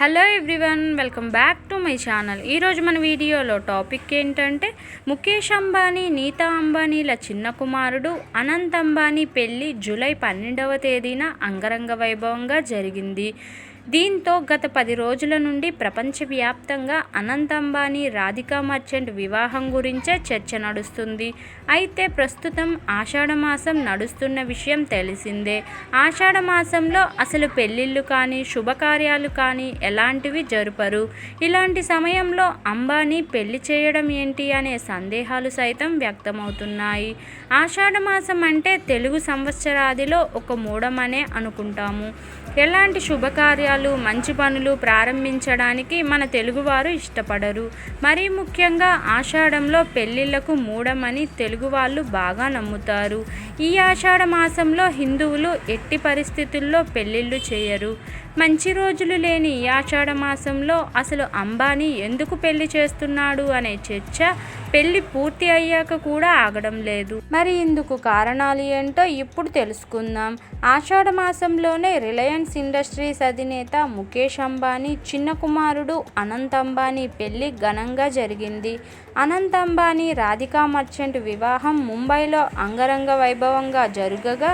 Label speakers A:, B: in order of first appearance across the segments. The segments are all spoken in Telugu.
A: Hello everyone, welcome back to my channel. ఈరోజు మన వీడియోలో టాపిక్ ఏంటంటే ముఖేష్ అంబానీ, నీతా అంబానీల చిన్న కుమారుడు అనంత్ అంబానీ పెళ్లి జూలై 12వ తేదీన అంగరంగ వైభవంగా జరిగింది. దీంతో గత 10 రోజుల నుండి ప్రపంచవ్యాప్తంగా అనంత్ అంబానీ, రాధికా మర్చెంట్ వివాహం గురించే చర్చ నడుస్తుంది. అయితే ప్రస్తుతం ఆషాఢమాసం నడుస్తున్న విషయం తెలిసిందే. ఆషాఢమాసంలో అసలు పెళ్ళిళ్ళు కానీ, శుభకార్యాలు కానీ ఎలాంటివి జరుపరు. ఇలాంటి సమయంలో అంబానీ పెళ్లి చేయడం ఏంటి అనే సందేహాలు సైతం వ్యక్తమవుతున్నాయి. ఆషాఢమాసం అంటే తెలుగు సంవత్సరాదిలో ఒక మూఢమనే అనుకుంటాము. ఎలాంటి శుభకార్యాలు, మంచి పనులు ప్రారంభించడానికి మన తెలుగువారు ఇష్టపడరు. మరీ ముఖ్యంగా ఆషాఢంలో పెళ్లిళ్లకు మూఢమని తెలుగు వాళ్ళు బాగా నమ్ముతారు. ఈ ఆషాఢ మాసంలో హిందువులు ఎట్టి పరిస్థితుల్లో పెళ్లిళ్ళు చేయరు. మంచి రోజులు లేని ఈ ఆషాఢ మాసంలో అసలు అంబానీ ఎందుకు పెళ్లి చేస్తున్నాడు అనే చర్చ పెళ్లి పూర్తి అయ్యాక కూడా ఆగడం లేదు. మరి ఇందుకు కారణాలు ఏంటో ఇప్పుడు తెలుసుకుందాం. ఆషాఢ మాసంలోనే రిలయన్స్ ఇండస్ట్రీస్ అధినేత ముఖేష్ అంబానీ చిన్న కుమారుడు అనంత్ అంబానీ పెళ్లి ఘనంగా జరిగింది. అనంత్ అంబానీ, రాధికా మర్చెంట్ వివాహం ముంబైలో అంగరంగ వైభవంగా జరగగా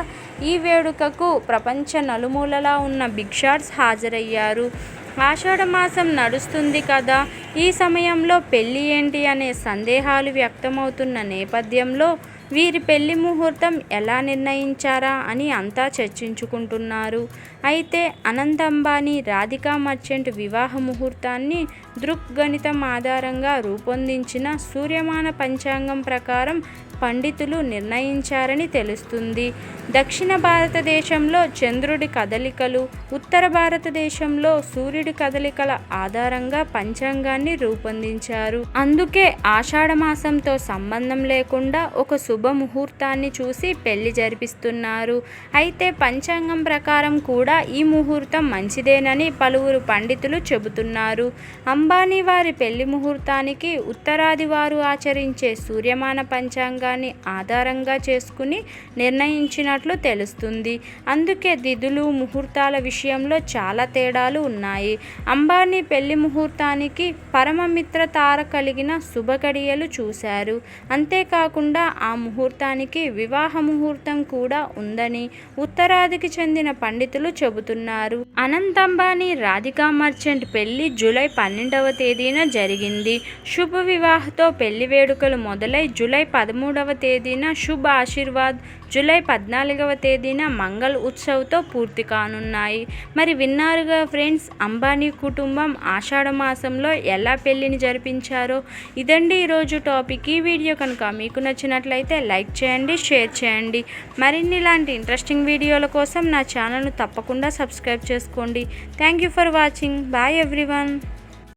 A: ఈ వేడుకకు ప్రపంచ నలుమూలలా ఉన్న బిగ్ షాట్స్ హాజరయ్యారు. ఆషాఢ మాసం నడుస్తుంది కదా, ఈ సమయంలో పెళ్లి ఏంటి అనే సందేహాలు వ్యక్తమవుతున్న నేపథ్యంలో వీరి పెళ్లి ముహూర్తం ఎలా నిర్ణయించారా అని అంతా చర్చించుకుంటున్నారు. అయితే అనంత్ అంబానీ, రాధికా మర్చెంట్ వివాహ ముహూర్తాన్ని దృక్గణితం ఆధారంగా రూపొందించిన సూర్యమాన పంచాంగం ప్రకారం పండితులు నిర్ణయించారని తెలుస్తుంది. దక్షిణ భారతదేశంలో చంద్రుడి కదలికలు, ఉత్తర భారతదేశంలో సూర్యుడి కదలికల ఆధారంగా పంచాంగాన్ని రూపొందించారు. అందుకే ఆషాఢ మాసంతో సంబంధం లేకుండా ఒక శుభ ముహూర్తాన్ని చూసి పెళ్లి జరిపిస్తున్నారు. అయితే పంచాంగం ప్రకారం కూడా ఈ ముహూర్తం మంచిదేనని పలువురు పండితులు చెబుతున్నారు. అంబానీ వారి పెళ్లి ముహూర్తానికి ఉత్తరాది వారు ఆచరించే సూర్యమాన పంచాంగాన్ని ఆధారంగా చేసుకుని నిర్ణయించినట్లు తెలుస్తుంది. అందుకే తిథులు, ముహూర్తాల విషయంలో చాలా తేడాలు ఉన్నాయి. అంబానీ పెళ్లి ముహూర్తానికి పరమమిత్ర తార కలిగిన శుభగడియలు చూశారు. అంతేకాకుండా ఆ ముహూర్తానికి వివాహ ముహూర్తం కూడా ఉందని ఉత్తరాదికి చెందిన పండితులు చెబుతున్నారు. అనంత్ అంబానీ, రాధికా మర్చెంట్ పెళ్లి జూలై 12వ తేదీన జరిగింది. శుభ వివాహతో పెళ్లి వేడుకలు మొదలై జూలై 13వ తేదీన శుభ ఆశీర్వాద్, జూలై 14వ తేదీన మంగళ్ ఉత్సవ్తో పూర్తి కానున్నాయి. మరి విన్నారుగా ఫ్రెండ్స్, అంబానీ కుటుంబం ఆషాఢ మాసంలో ఎలా పెళ్లిని జరిపించారో. ఇదండి ఈరోజు టాపిక్. ఈ వీడియో కనుక మీకు నచ్చినట్లయితే లైక్ చేయండి, షేర్ చేయండి. మరిన్ని ఇలాంటి ఇంట్రెస్టింగ్ వీడియోల కోసం నా ఛానల్ను తప్పకుండా సబ్స్క్రైబ్ చేసుకోండి. Thank you for watching. Bye everyone.